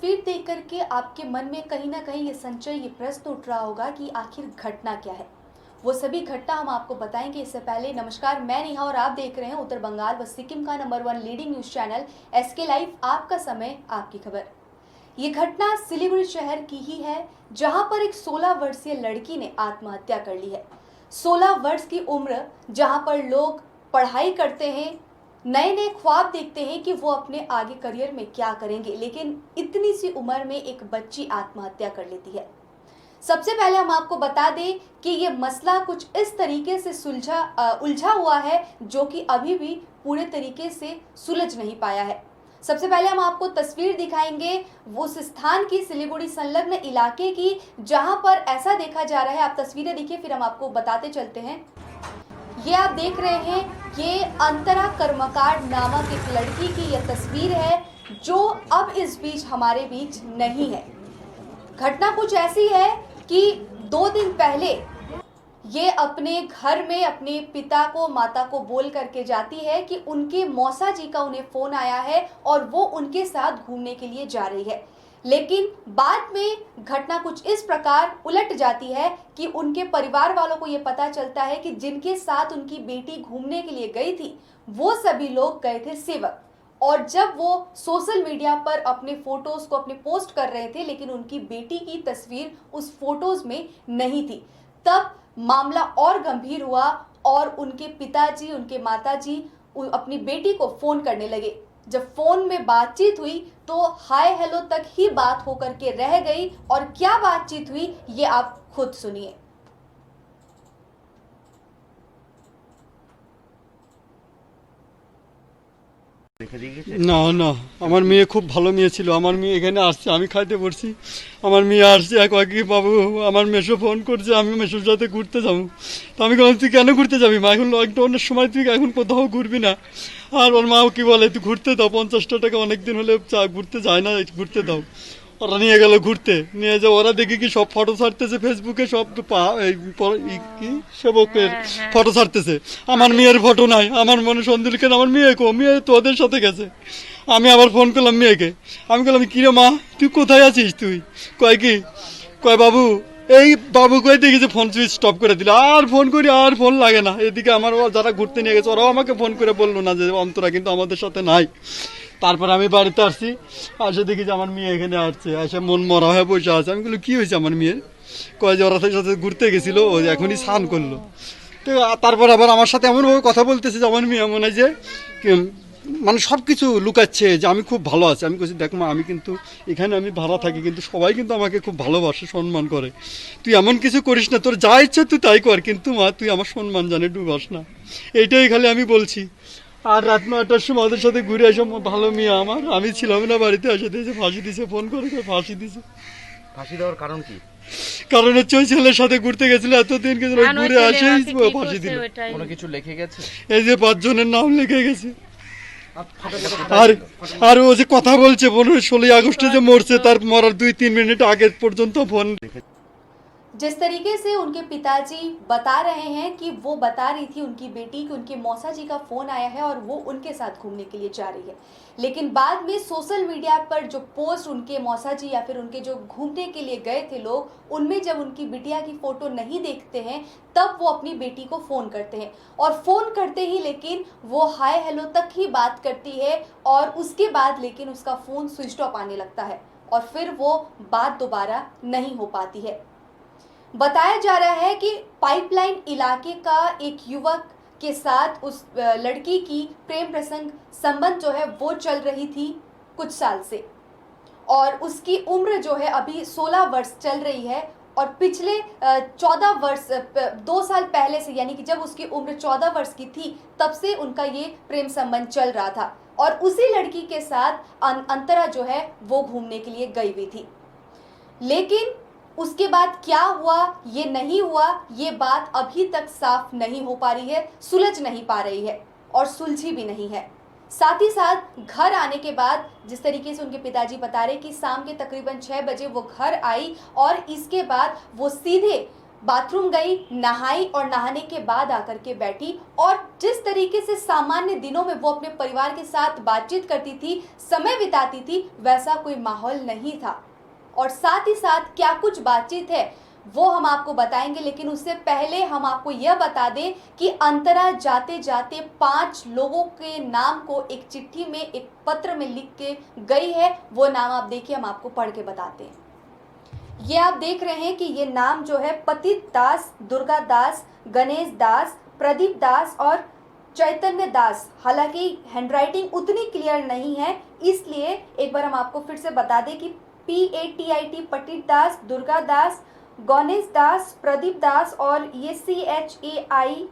तस्वीर देख करके आपके मन में कहीं ना कहीं ये संचय, ये प्रश्न उठ रहा होगा कि आखिर घटना क्या है। वो सभी घटना हम आपको बताएंगे। इससे पहले नमस्कार, मैं नेहा और आप देख रहे हैं उत्तर बंगाल व सिक्किम का number 1 leading news channel SK live. आपका समय, आपकी खबर। ये घटना सिलीगुड़ी शहर की ही है, जहां पर एक 16 वर्षीय लड़की ने आत्महत्या कर ली है। 16 वर्ष की उम्र, जहां पर लोग पढ़ाई करते हैं, नए नए ख्वाब देखते हैं कि वो अपने आगे करियर में क्या करेंगे, लेकिन इतनी सी उम्र में एक बच्ची आत्महत्या कर लेती है। सबसे पहले हम आपको बता दें कि ये मसला कुछ इस तरीके से उलझा हुआ है जो कि अभी भी पूरे तरीके से सुलझ नहीं पाया है। सबसे पहले हम आपको तस्वीर दिखाएंगे उस स्थान की, सिलीगुड़ी संलग्न इलाके की, जहां पर ऐसा देखा जा रहा है। आप तस्वीरें देखिए, फिर हम आपको बताते चलते हैं। ये आप देख रहे हैं, ये अंतरा कर्मकार नामक एक लड़की की यह तस्वीर है जो अब इस बीच हमारे बीच नहीं है। घटना कुछ ऐसी है कि 2 दिन पहले ये अपने घर में अपने पिता को, माता को बोल करके जाती है कि उनके मौसा जी का उन्हें फोन आया है और वो उनके साथ घूमने के लिए जा रही है। लेकिन बाद में घटना कुछ इस प्रकार उलट जाती है कि उनके परिवार वालों को ये पता चलता है कि जिनके साथ उनकी बेटी घूमने के लिए गई थी वो सभी लोग गए थे सेवक। और जब वो सोशल मीडिया पर अपने फोटोज को अपने पोस्ट कर रहे थे, लेकिन उनकी बेटी की तस्वीर उस फोटोज में नहीं थी, तब मामला और गंभीर हुआ और उनके पिताजी, उनके माताजी अपनी बेटी को फोन करने लगे। जब फोन में बातचीत हुई तो हाय हेलो तक ही बात होकर के रह गई, और क्या बातचीत हुई ये आप खुद सुनिए। না না, আমার মেয়ে খুব ভালো মেয়ে ছিল। আমার মেয়ে এখানে আসছে, আমি খাইতে পড়ছি, আমার মেয়ে আসছে, কয় কি বাবু আমার মেসো ফোন করছে, আমি মেসোর সাথে ঘুরতে যাবো। তো আমি বললাম তুই কেন ঘুরতে যাবি মা, এখন লকডাউনের সময় তুই এখন কোথাও ঘুরবি না। আর ওর মাও কি বলে তুই ঘুরতে দাও, 50টা টাকা অনেকদিন হলে ঘুরতে যায় না, ঘুরতে দাও। ওরা নিয়ে গেল ঘুরতে, নিয়ে যে ওরা দেখি কি সব ফটো ছাড়তেছে ফেসবুকে, সব কি সেবকের ফটো ছাড়তেছে, আমার মেয়ের ফটো নাই। আমার মনে সন্দেহ, কেন আমার মেয়ে মেয়ে তো ওদের সাথে গেছে। আমি আবার ফোন করলাম মেয়েকে, আমি বললাম কিরে মা তুই কোথায় আছিস, তুই কয় কি, কয় বাবু এই বাবু কয়ে দেখি যে ফোন সুইচ স্টপ করে দিল, আর ফোন করি আর ফোন লাগে না। এদিকে আমার যারা ঘুরতে নিয়ে গেছে ওরাও আমাকে ফোন করে বললো না যে অন্তরা কিন্তু আমাদের সাথে নাই। তারপর আমি বাড়িতে আসছি, আসে দেখি যে আমার মেয়ে এখানে আসছে, এসে মন মরা হয়ে বসে আছে। আমি বলি কী হয়েছে আমার মেয়ের, কয় যে ওরা সাথে ঘুরতে গেছিল, ও এখনই স্নান করলো। তো তারপর আবার আমার সাথে এমনভাবে কথা বলতেছে যে আমার মেয়ে মনে হয় যে মানে সব কিছু লুকাচ্ছে যে আমি খুব ভালো আছি। আমি বলছি দেখ মা, আমি কিন্তু এখানে আমি ভাড়া থাকি, কিন্তু সবাই কিন্তু আমাকে খুব ভালোবাসে, সম্মান করে। তুই এমন কিছু করিস না, তোর যা ইচ্ছে তুই তাই কর, কিন্তু মা তুই আমার সম্মান জানে ডুবাস না। এইটাই খালি আমি বলছি। আর রাত 9টার সময় ওদের সাথে ঘুরে আসে, ভালো মেয়ে আমার, আমি ছিলাম না বাড়িতে, এসে দিয়েছে ফাঁসি দিছে, ফোন করে ফাঁসি দিছে। ফাঁসি দেওয়ার কারণ কি? কারণ হচ্ছে ওই ছেলের সাথে ঘুরতে গেছিল, এতদিন কিন্তু ঘুরে আসে ফাঁসি দিল। কোনো কিছু লিখে গেছে? এই যে 5 জনের নাম লিখে গেছে। আর ও যে কথা বলছে 16 আগস্টে যে মরছে, তার মরার 2-3 মিনিট আগে পর্যন্ত ফোন। जिस तरीके से उनके पिताजी बता रहे हैं कि वो बता रही थी उनकी बेटी कि उनके मौसा जी का फोन आया है और वो उनके साथ घूमने के लिए जा रही है, लेकिन बाद में सोशल मीडिया पर जो पोस्ट उनके मौसा जी या फिर उनके जो घूमने के लिए गए थे लोग, उनमें जब उनकी बिटिया की फोटो नहीं देखते हैं तब वो अपनी बेटी को फ़ोन करते हैं, और फ़ोन करते ही लेकिन वो हाय हेलो तक ही बात करती है, और उसके बाद लेकिन उसका फ़ोन स्विच ऑफ आने लगता है और फिर वो बात दोबारा नहीं हो पाती है। बताया जा रहा है कि पाइपलाइन इलाके का एक युवक के साथ उस लड़की की प्रेम प्रसंग संबंध जो है वो चल रही थी कुछ साल से, और उसकी उम्र जो है अभी 16 वर्ष चल रही है। और पिछले 14 वर्ष 2 साल पहले से, यानी कि जब उसकी उम्र 14 वर्ष की थी, तब से उनका ये प्रेम संबंध चल रहा था, और उसी लड़की के साथ अंतरा जो है वो घूमने के लिए गई हुई थी। लेकिन उसके बाद क्या हुआ, ये नहीं हुआ, ये बात अभी तक साफ नहीं हो पा रही है, सुलझ नहीं पा रही है और सुलझी भी नहीं है। साथ ही साथ घर आने के बाद जिस तरीके से उनके पिताजी बता रहे कि शाम के तकरीबन 6 बजे वो घर आई, और इसके बाद वो सीधे बाथरूम गई, नहाई और नहाने के बाद आकर के बैठी और जिस तरीके से सामान्य दिनों में वो अपने परिवार के साथ बातचीत करती थी, समय बिताती थी, वैसा कोई माहौल नहीं था। और साथ ही साथ क्या कुछ बातचीत है वो हम आपको बताएंगे, लेकिन उससे पहले हम आपको यह बता दें कि अंतरा जाते जाते 5 लोगों के नाम को एक चिट्ठी में, एक पत्र में लिख के गई है। वो नाम आप देखिए, हम आपको पढ़ के बताते हैं। ये आप देख रहे हैं कि ये नाम जो है पतित दास, दुर्गा दास, गणेश दास, प्रदीप दास और चैतन्य दास। हालांकि हैंडराइटिंग उतनी क्लियर नहीं है, इसलिए एक बार हम आपको फिर से बता दें कि PATIT पतित दास, दुर्गा दास, गणेश दास, प्रदीप दास और ये CHAITN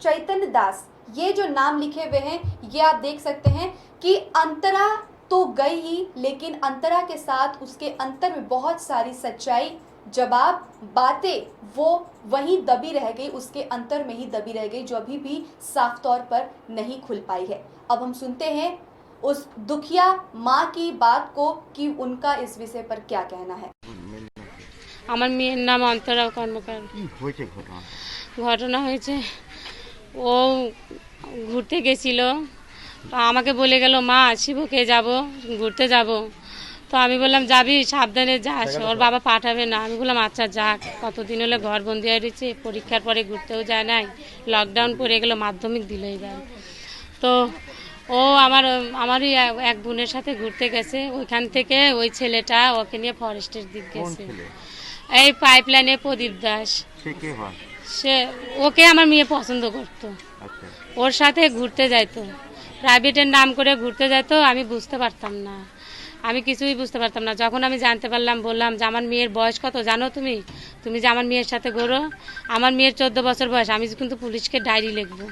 चैतन्य दास, ये जो नाम लिखे हुए हैं ये आप देख सकते हैं कि अंतरा तो गई ही, लेकिन अंतरा के साथ उसके अंतर में बहुत सारी सच्चाई, जवाब, बातें वो वहीं दबी रह गई, उसके अंतर में ही दबी रह गई, जो अभी भी साफ तौर पर नहीं खुल पाई है। अब हम सुनते हैं उस दुखिया माँ की बात को कि उनका इस विषय पर क्या कहना है। আমার মেয়ের নাম অন্তরা কর্মকার। ঘটনা হয়েছে, ও ঘুরতে গেছিল, তো আমাকে বলে গেল মা শিবকে যাব, ঘুরতে যাব। তো আমি বললাম যাবি, সাবধানে যাস, ওর বাবা পাঠাবে না। আমি বললাম আচ্ছা যাক, কতদিন হলে ঘর বন্দি হয়ে রয়েছে, পরীক্ষার পরে ঘুরতেও যায় নাই, লকডাউন পড়ে গেল, মাধ্যমিক দিল এবার। তো ও আমারই এক বোনের সাথে ঘুরতে গেছে, ওইখান থেকে ওই ছেলেটা ওকে নিয়ে ফরেস্টের দিক গেছে। এই পাইপলাইনে প্রদীপ দাস, সে ওকে আমার মেয়ে পছন্দ করতো, ওর সাথে ঘুরতে যাইতো, প্রাইভেটের নাম করে ঘুরতে যাইতো। আমি বুঝতে পারতাম না, আমি কিছুই বুঝতে পারতাম না। যখন আমি জানতে পারলাম, বললাম যে আমার মেয়ের বয়স কত জানো তুমি, তুমি যে আমার মেয়ের সাথে ঘোরো, আমার মেয়ের 14 বছর বয়স, আমি কিন্তু পুলিশকে ডায়েরি লিখবো।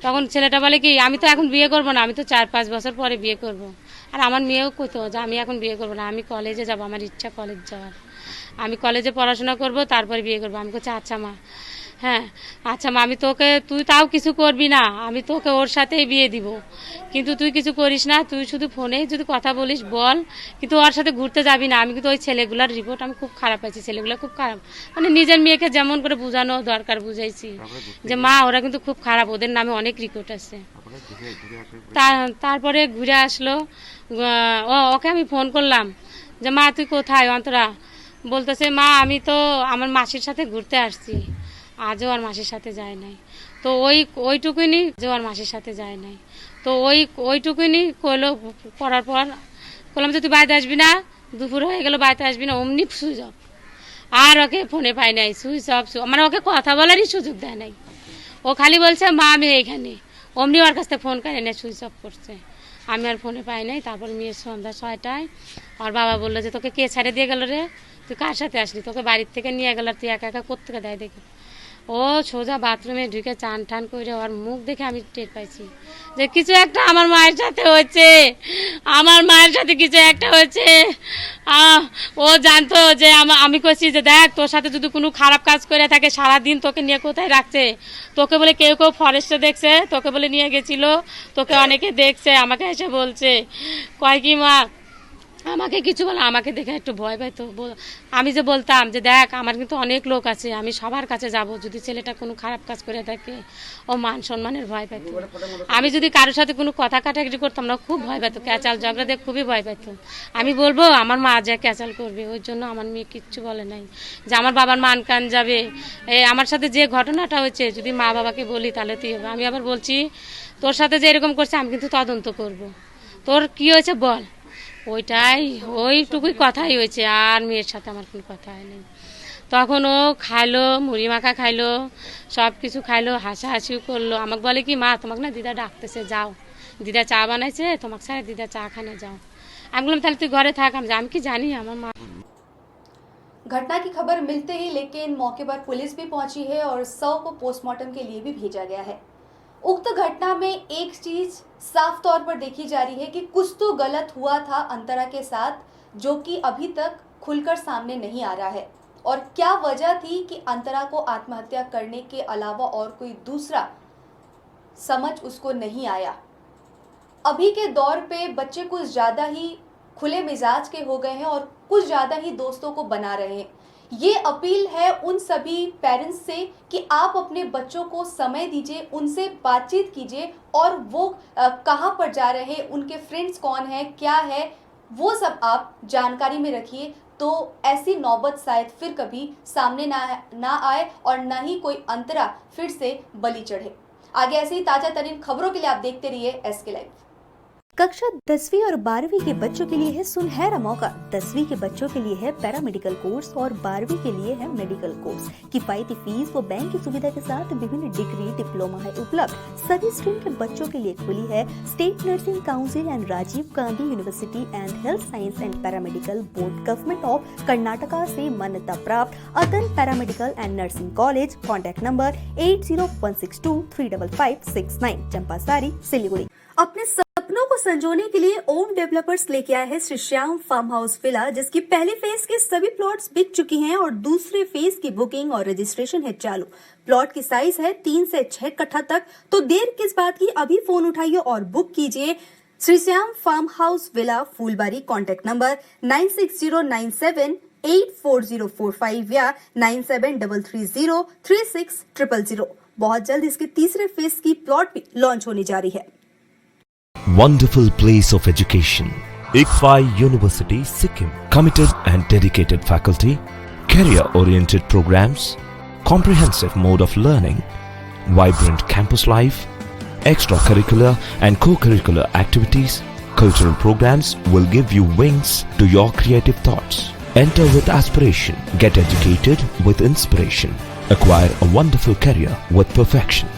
তখন ছেলেটা বলে কি আমি তো এখন বিয়ে করবো না, আমি তো 4-5 বছর পরে বিয়ে করব। আর আমার মেয়েও কইতো যে আমি এখন বিয়ে করবো না, আমি কলেজে যাব, আমার ইচ্ছা কলেজ যাওয়ার, আমি কলেজে পড়াশোনা করব, তারপরে বিয়ে করবো। আমি বলছি আচ্ছা মা, হ্যাঁ আচ্ছা মা, আমি তোকে, তুই তাও কিছু করবি না, আমি তোকে ওর সাথেই বিয়ে দিব, কিন্তু তুই কিছু করিস না, তুই শুধু ফোনেই যদি কথা বলিস বল, কিন্তু ওর সাথে ঘুরতে যাবি না। আমি কিন্তু ওই ছেলেগুলোর রিপোর্ট আমি খুব খারাপ পাইছি, ছেলেগুলো খুব খারাপ, মানে নিজের মেয়েকে যেমন করে বোঝানো দরকার বুঝাইছি যে মা ওরা কিন্তু খুব খারাপ, ওদের নামে অনেক রিপোর্ট আছে। তারপরে ঘুরে আসলো, ওকে আমি ফোন করলাম যে মা তুই কোথায় অন্তরা, বলতেছে মা আমি তো আমার মাসির সাথে ঘুরতে আসছি, আজও আর মাসির সাথে যায় নাই। তো ওইটুকুনি যে আর মাসির সাথে যায় নাই, তো ওইটুকুনি কইলো, করার পর বললাম যে তুই বাড়িতে আসবি না, দুপুর হয়ে গেল বাড়িতে আসবি না, অমনি সুইচ অফ। আর ওকে ফোনে পাই নাই, সুইচ অফ, মানে ওকে কথা বলারই সুযোগ দেয় নাই। ও খালি বলছে মা আমি এইখানে, অমনি ওর কাছ থেকে ফোন করে এনে সুইচ অফ করছে। আমি আর ফোনে পাই নাই। তারপর মেয়ের সন্ধ্যা 6টায় ওর বাবা বললো যে তোকে কে ছেড়ে দিয়ে গেল রে, তুই কার সাথে আসলি, তোকে বাড়ির থেকে নিয়ে গেল, তুই একা একা কোত্থেকে দেয় দেখি। ও সোজা বাথরুমে ঢুকে চান টান করে, ওর মুখ দেখে আমি টের পাইছি যে কিছু একটা আমার মায়ের সাথে হয়েছে, আমার মায়ের সাথে কিছু একটা হয়েছে। ও জানতো যে আমি কইছি যে দেখ তোর সাথে যদি কোনো খারাপ কাজ করে থাকে, সারাদিন তোকে নিয়ে কোথায় রাখছে, তোকে বলে কেউ কেউ ফরেস্টে দেখছে, তোকে বলে নিয়ে গেছিল, তোকে অনেকে দেখছে, আমাকে এসে বলছে কয় কি মা আমাকে কিছু বলে, আমাকে দেখে একটু ভয় পাইতো। আমি যে বলতাম যে দেখ আমার কিন্তু অনেক লোক আছে, আমি সবার কাছে যাব, যদি ছেলেটা কোনো খারাপ কাজ করে থাকে, ও মান সম্মানের ভয় পাইতো। আমি যদি কারোর সাথে কোনো কথা কাটাকাটি করতাম না, খুব ভয় পাইতো, ক্যাচাল ঝগড়া দিয়ে খুবই ভয় পাইতো। আমি বলবো আমার মা যা ক্যাচাল করবে, ওই জন্য আমার মেয়ে কিচ্ছু বলে নাই যে আমার বাবার মান কান যাবে। আমার সাথে যে ঘটনাটা হয়েছে যদি মা বাবাকে বলি তাহলে তুই হবে। আমি আবার বলছি তোর সাথে যে এরকম করছে আমি কিন্তু তদন্ত করব, তোর কি হয়েছে বল। ওইটুকুই কথাই হয়েছে, আর মেয়ের সাথে আমার কোনো কথা হয়নি। তখন ও খাইলো, মুড়ি মাখা খাইলো, সব কিছু খাইলো, হাসাহাসিও করলো। আমাকে বলে কি মা তোমাকে না দিদা ডাকতেছে, যাও, দিদা চা বানাইছে, তোমাকে ছাড়া দিদা চা খানে যাও। আমি বললাম তাহলে তুই ঘরে থাক, আমি কি জানি আমার মা। घटना की खबर मिलते ही लेकिन मौके पर पुलिस भी पहुंची है और शव को पोस्टमार्टम के लिए भी भेजा गया है। उक्त घटना में एक चीज साफ तौर पर देखी जा रही है कि कुछ तो गलत हुआ था अंतरा के साथ, जो कि अभी तक खुलकर सामने नहीं आ रहा है। और क्या वजह थी कि अंतरा को आत्महत्या करने के अलावा और कोई दूसरा समझ उसको नहीं आया। अभी के दौर पे बच्चे कुछ ज़्यादा ही खुले मिजाज के हो गए हैं और कुछ ज़्यादा ही दोस्तों को बना रहे हैं। ये अपील है उन सभी पेरेंट्स से कि आप अपने बच्चों को समय दीजिए, उनसे बातचीत कीजिए और वो कहाँ पर जा रहे हैं, उनके फ्रेंड्स कौन है, क्या है, वो सब आप जानकारी में रखिए। तो ऐसी नौबत शायद फिर कभी सामने ना आए और ना ही कोई अंतरा फिर से बलि चढ़े। आगे ऐसी ताजा तरीन खबरों के लिए आप देखते रहिए SK लाइव। कक्षा 10वीं और 12वीं के बच्चों के लिए है सुनहरा मौका। 10वीं के बच्चों के लिए है पैरामेडिकल कोर्स और 12वीं के लिए है मेडिकल कोर्स। किफायती फीस व बैंक की सुविधा के साथ विभिन्न डिग्री डिप्लोमा है उपलब्ध। सभी स्ट्रीम के बच्चों के लिए खुली है state nursing council and Rajiv Gandhi university and health science and paramedical board government of Karnataka से मान्यता प्राप्त अदन paramedical and nursing college. Contact number 8016235569, Champasari, Siliguri. अपने सपनों को संजोने के लिए ओम डेवलपर्स लेके आए हैं Shri Shyam farm house villa, जिसकी पहले फेज के सभी प्लॉट्स बिक चुकी हैं और दूसरे फेज की बुकिंग और रजिस्ट्रेशन है चालू। प्लॉट की साइज है 3 से 6 कट्ठा तक, तो देर किस बात की, अभी फोन उठाइए और बुक कीजिए। Shri Shyam farm house villa, Phulbari. Contact number 9609784045 या 9733036000। बहुत जल्द इसके तीसरे फेज की प्लॉट भी लॉन्च होने जा रही है। Wonderful place of education. ICFI University, Sikkim. Committed and dedicated faculty, career-oriented programs, comprehensive mode of learning, vibrant campus life, extracurricular and co-curricular activities, cultural programs will give you wings to your creative thoughts. Enter with aspiration, get educated with inspiration, acquire a wonderful career with perfection.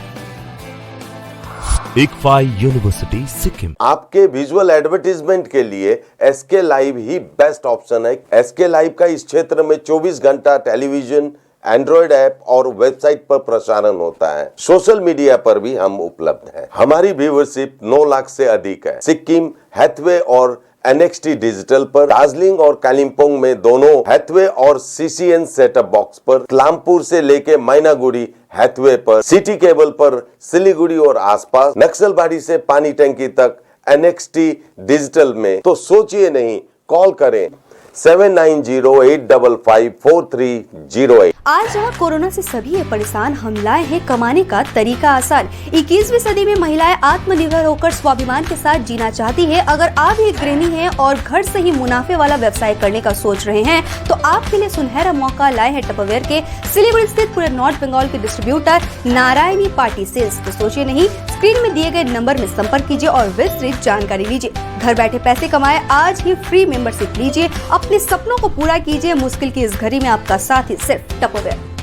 ICFI University, Sikkim. आपके visual advertisement के लिए SK live ही best option है। SK live का इस क्षेत्र में 24 घंटा television, Android app और वेबसाइट पर प्रसारण होता है। सोशल मीडिया पर भी हम उपलब्ध हैं। हमारी व्यूवरशिप 9 लाख से अधिक है। सिक्किम, हैथवे और NXT डिजिटल पर, दार्जिलिंग और कालिम्पोंग में दोनों हैथवे और CCN सेटअप बॉक्स पर, क्लामपुर से लेके मैनागुड़ी हैथवे पर, सिटी केबल पर सिलीगुड़ी और आसपास, नक्सलबाड़ी से पानी टंकी तक NXT डिजिटल में। तो सोचिए नहीं, कॉल करें 7908554308। आज जहाँ कोरोना से सभी है परेशान, हम लाए हैं कमाने का तरीका आसान। 21वीं सदी में महिलाएं आत्मनिर्भर होकर स्वाभिमान के साथ जीना चाहती है। अगर आप एक गृहिणी हैं और घर से ही मुनाफे वाला व्यवसाय करने का सोच रहे हैं, तो आपके लिए सुनहरा मौका लाए हैं टपरवेयर के सिलीगुड़ी स्थित पूरे नॉर्थ बंगाल के डिस्ट्रीब्यूटर नारायणी पार्टी सेल्स। तो सोचिए नहीं, स्क्रीन में दिए गए नंबर में संपर्क कीजिए और विस्तृत जानकारी लीजिए। घर बैठे पैसे कमाए, आज ही फ्री मेंबरशिप लीजिए, अपने सपनों को पूरा कीजिए। मुश्किल की इस घड़ी में आपका साथ ही सिर्फ टपरवेयर।